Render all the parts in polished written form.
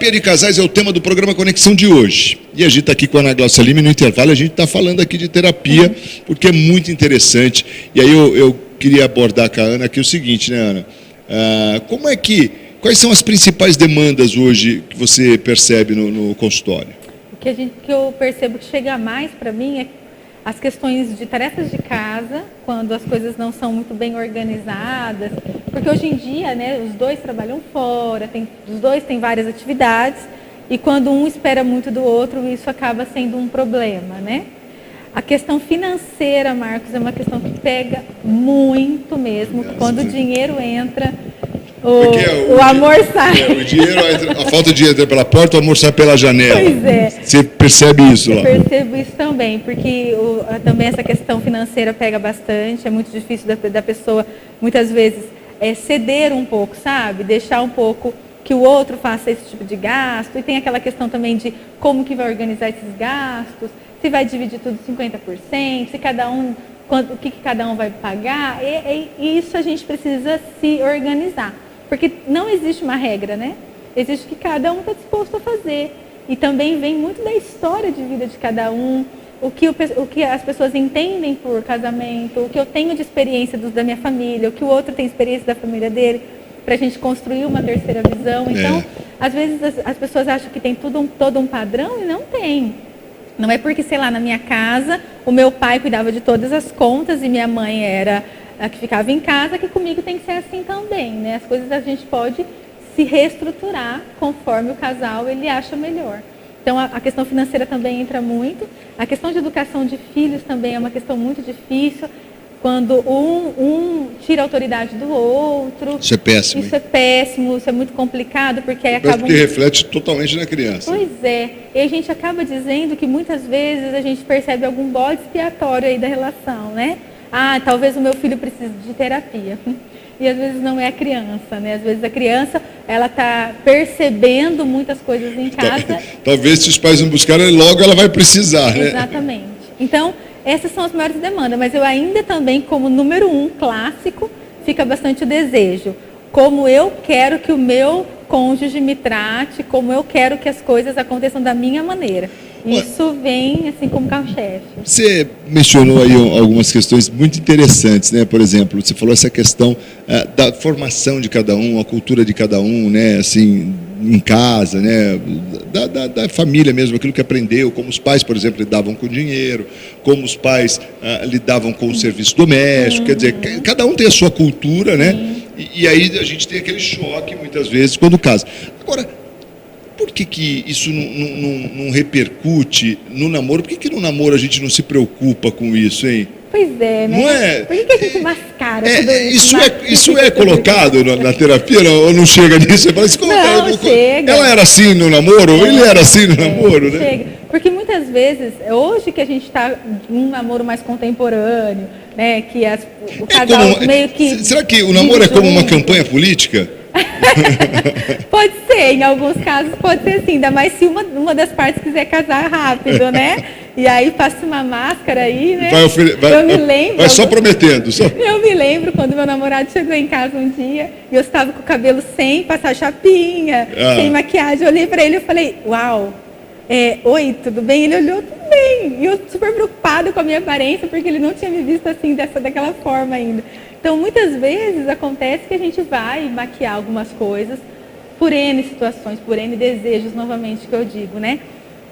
Terapia de casais é o tema do programa Conexão de hoje. E a gente está aqui com a Ana Glaucia Lima e no intervalo a gente está falando aqui de terapia, porque é muito interessante. E aí eu queria abordar com a Ana aqui o seguinte, né, Ana? Quais são as principais demandas hoje que você percebe no consultório? O que eu percebo que chega mais para mim é as questões de tarefas de casa, quando as coisas não são muito bem organizadas, porque hoje em dia, né, os dois trabalham fora, os dois têm várias atividades, e quando um espera muito do outro, isso acaba sendo um problema, né? A questão financeira, Marcos, é uma questão que pega muito mesmo, quando o dinheiro entra, o amor sai. O dinheiro a falta de dinheiro entra pela porta, o amor sai pela janela. Pois é. Você percebe isso lá? Eu percebo isso também, porque também essa questão financeira pega bastante, é muito difícil da pessoa, muitas vezes, ceder um pouco, sabe? Deixar um pouco que o outro faça esse tipo de gasto, e tem aquela questão também de como que vai organizar esses gastos, se vai dividir tudo 50%, se cada um, o que cada um vai pagar, e isso a gente precisa se organizar. Porque não existe uma regra, né? Existe o que cada um está disposto a fazer. E também vem muito da história de vida de cada um, o que as pessoas entendem por casamento, o que eu tenho de experiência da minha família, o que o outro tem experiência da família dele, para a gente construir uma terceira visão. Então, às vezes as pessoas acham que tem todo um padrão e não tem. Não é porque, sei lá, na minha casa, o meu pai cuidava de todas as contas e minha mãe era a que ficava em casa, que comigo tem que ser assim também, né? As coisas a gente pode se reestruturar conforme o casal ele acha melhor. Então, a questão financeira também entra muito. A questão de educação de filhos também é uma questão muito difícil, quando um tira a autoridade do outro. Isso é péssimo. Isso é péssimo, isso é muito complicado, porque aí acaba... Porque reflete totalmente na criança. Pois é. E a gente acaba dizendo que muitas vezes a gente percebe algum bode expiatório aí da relação, né? Ah, talvez o meu filho precise de terapia. E às vezes não é a criança, né? Às vezes a criança, ela está percebendo muitas coisas em casa. Talvez se os pais não buscarem, logo ela vai precisar, né? Exatamente. Então, essas são as maiores demandas, mas eu ainda também, como número 1 clássico, fica bastante o desejo. Como eu quero que o meu cônjuge me trate, como eu quero que as coisas aconteçam da minha maneira. Isso vem assim como carro-chefe. Você mencionou aí algumas questões muito interessantes, né? Por exemplo, você falou essa questão da formação de cada um, a cultura de cada um, né? Assim, em casa, né? Da família mesmo, aquilo que aprendeu, como os pais, por exemplo, lidavam com o dinheiro, como os pais lidavam com o serviço doméstico, quer dizer, cada um tem a sua cultura, né? E aí a gente tem aquele choque, muitas vezes, quando casa. Agora, por que isso não repercute no namoro? Por que no namoro a gente não se preocupa com isso, hein? Pois é, né? Não é? Por que a gente mascara tudo isso? Isso é colocado na terapia, ou não chega nisso? Você fala assim, não, chega. Ela era assim no namoro, ou ele era assim no namoro, né? Chega. Porque muitas vezes, hoje que a gente está num namoro mais contemporâneo, né? Que o casal meio que... Será que o namoro é como uma campanha política? Pode ser, em alguns casos pode ser assim, ainda mais se uma das partes quiser casar rápido, né? E aí passa uma máscara aí, né? Eu me lembro. Vai só prometendo. Eu me lembro quando meu namorado chegou em casa um dia e eu estava com o cabelo sem passar chapinha, sem maquiagem. Eu olhei para ele e falei, uau, oi, tudo bem? Ele olhou, tudo bem. E eu super preocupada com a minha aparência, porque ele não tinha me visto assim, daquela forma ainda. Então, muitas vezes acontece que a gente vai maquiar algumas coisas por N situações, por N desejos, novamente, que eu digo, né?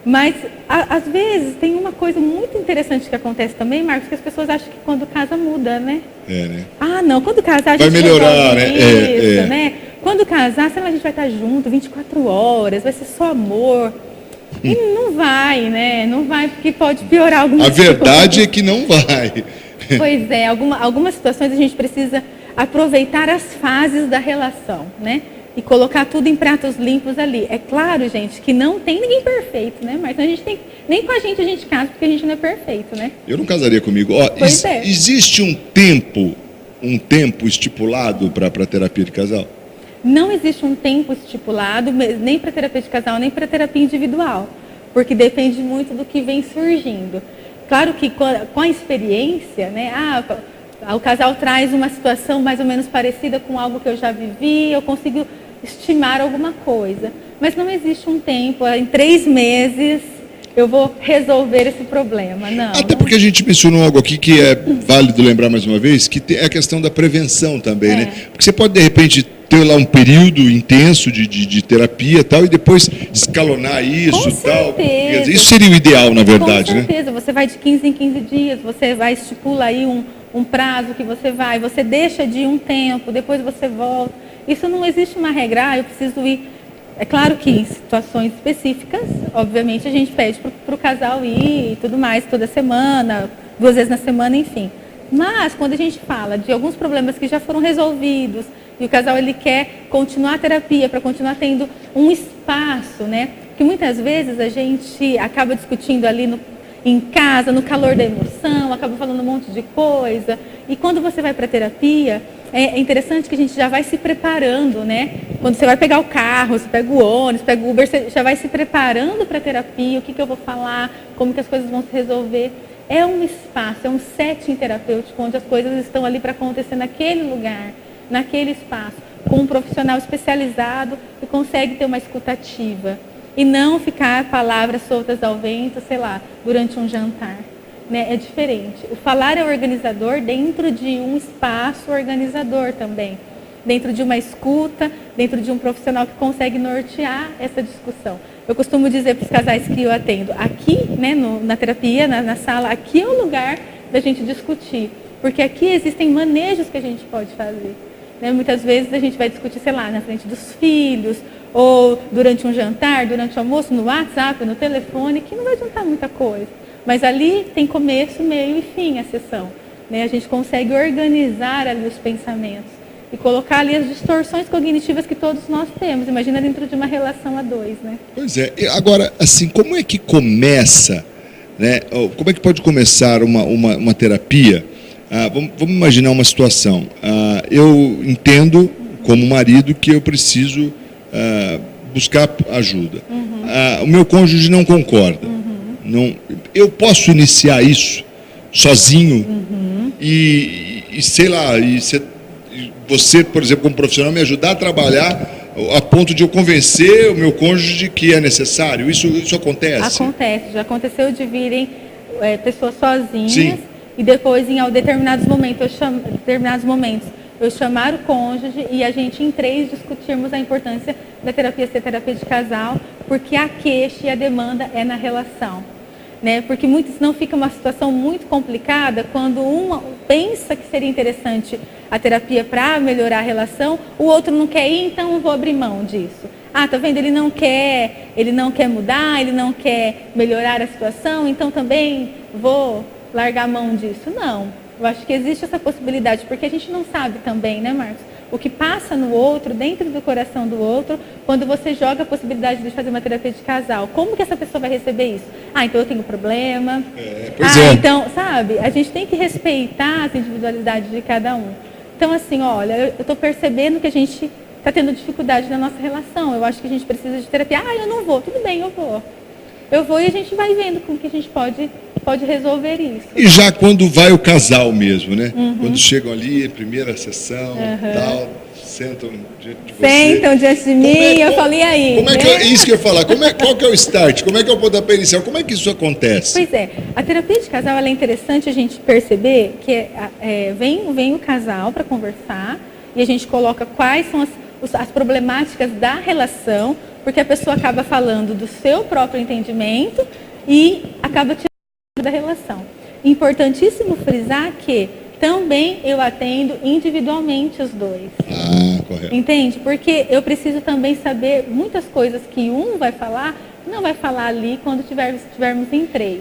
Mas, às vezes, tem uma coisa muito interessante que acontece também, Marcos, que as pessoas acham que quando casa muda, né? Né? Ah, não, quando casar a gente vai melhorar, né? Isso, né? Quando casar, sei lá, a gente vai estar junto 24 horas, vai ser só amor. E não vai, né? Não vai, porque pode piorar alguma coisa. A verdade é que não vai. Pois é, algumas situações a gente precisa aproveitar as fases da relação, né? E colocar tudo em pratos limpos ali. É claro, gente, que não tem ninguém perfeito, né? Mas a gente nem com a gente casa, porque a gente não é perfeito, né? Eu não casaria comigo. Existe um tempo estipulado para terapia de casal? Não existe um tempo estipulado, nem para terapia de casal, nem para terapia individual. Porque depende muito do que vem surgindo. Claro que com a experiência, né? O casal traz uma situação mais ou menos parecida com algo que eu já vivi, eu consigo estimar alguma coisa. mas não existe um tempo, em 3 meses eu vou resolver esse problema, não. Até porque a gente mencionou algo aqui que é válido lembrar mais uma vez, que é a questão da prevenção também, né? Porque você pode, de repente, ter lá um período intenso de terapia e tal, e depois escalonar isso e tal. Isso seria o ideal, na verdade, né? Com certeza, você vai de 15 em 15 dias, você vai estipula aí um prazo que você deixa de ir um tempo, depois você volta. Isso não existe uma regra, eu preciso ir. É claro que em situações específicas, obviamente, a gente pede para o casal ir e tudo mais, toda semana, 2 vezes na semana, enfim. Mas, quando a gente fala de alguns problemas que já foram resolvidos e o casal ele quer continuar a terapia, para continuar tendo um espaço, né? Porque muitas vezes a gente acaba discutindo ali em casa, no calor da emoção, acaba falando um monte de coisa. E quando você vai para a terapia, é interessante que a gente já vai se preparando, né? Quando você vai pegar o carro, você pega o ônibus, pega o Uber, você já vai se preparando para a terapia, o que eu vou falar, como que as coisas vão se resolver. É um espaço, é um setting terapêutico, onde as coisas estão ali para acontecer naquele lugar, naquele espaço, com um profissional especializado que consegue ter uma escutativa e não ficar palavras soltas ao vento, sei lá, durante um jantar. Né? É diferente. O falar é organizador dentro de um espaço organizador também, dentro de uma escuta, dentro de um profissional que consegue nortear essa discussão. Eu costumo dizer para os casais que eu atendo, aqui, né, na terapia, na sala, aqui é o lugar da gente discutir, porque aqui existem manejos que a gente pode fazer. Né? Muitas vezes a gente vai discutir, sei lá, na frente dos filhos, ou durante um jantar, durante o almoço, no WhatsApp, no telefone, que não vai adiantar muita coisa. Mas ali tem começo, meio e fim a sessão. Né? A gente consegue organizar ali os pensamentos e colocar ali as distorções cognitivas que todos nós temos. Imagina dentro de uma relação a 2, né? Pois é. Agora, assim, como é que começa, né? Como é que pode começar uma terapia? Vamos imaginar uma situação. Eu entendo, como marido, que eu preciso buscar ajuda. O meu cônjuge não concorda. Não, eu posso iniciar isso sozinho e sei lá, você, por exemplo, como profissional, me ajudar a trabalhar a ponto de eu convencer o meu cônjuge de que é necessário. Isso acontece? Acontece. Já aconteceu de virem pessoas sozinhas. Sim. E depois, em determinados momentos, eu chamar o cônjuge e a gente, em 3, discutirmos a importância da terapia ser terapia de casal, porque a queixa e a demanda é na relação. Né? Porque senão fica uma situação muito complicada quando uma pensa que seria interessante a terapia para melhorar a relação, o outro não quer ir, então eu vou abrir mão disso. Tá vendo? Ele não quer mudar, ele não quer melhorar a situação, então também vou largar a mão disso. Não, eu acho que existe essa possibilidade, porque a gente não sabe também, né, Marcos? O que passa no outro, dentro do coração do outro, quando você joga a possibilidade de fazer uma terapia de casal. Como que essa pessoa vai receber isso? Então eu tenho problema. Então, sabe? A gente tem que respeitar as individualidades de cada um. Então, assim, olha, eu estou percebendo que a gente está tendo dificuldade na nossa relação. Eu acho que a gente precisa de terapia. Eu não vou. Tudo bem, eu vou. Eu vou e a gente vai vendo como que a gente pode resolver isso. E já quando vai o casal mesmo, né? Quando chegam ali, primeira sessão, tal, sentam diante de você. Sentam diante de mim, eu falei aí. Como é que isso que eu ia falar? Qual que é o start? Como é que é o pontapé inicial? Como é que isso acontece? Pois é, a terapia de casal ela é interessante a gente perceber que vem o casal para conversar e a gente coloca quais são as problemáticas da relação, porque a pessoa acaba falando do seu próprio entendimento e acaba tirando da relação. Importantíssimo frisar que também eu atendo individualmente os 2. Correto. Entende? Porque eu preciso também saber muitas coisas que um vai falar, não vai falar ali quando estivermos em 3.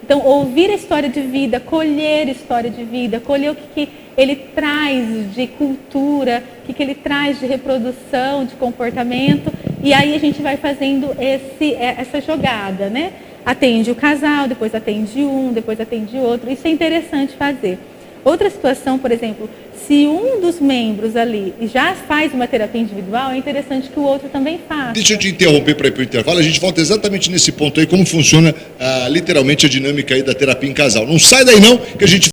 Então, ouvir a história de vida, colher a história de vida, colher o que ele traz de cultura, o que ele traz de reprodução, de comportamento, e aí a gente vai fazendo essa jogada, né? Atende o casal, depois atende um, depois atende outro. Isso é interessante fazer. Outra situação, por exemplo, se um dos membros ali já faz uma terapia individual, é interessante que o outro também faça. Deixa eu te interromper para ir para o intervalo. A gente volta exatamente nesse ponto aí, como funciona literalmente a dinâmica aí da terapia em casal. Não sai daí não, que a gente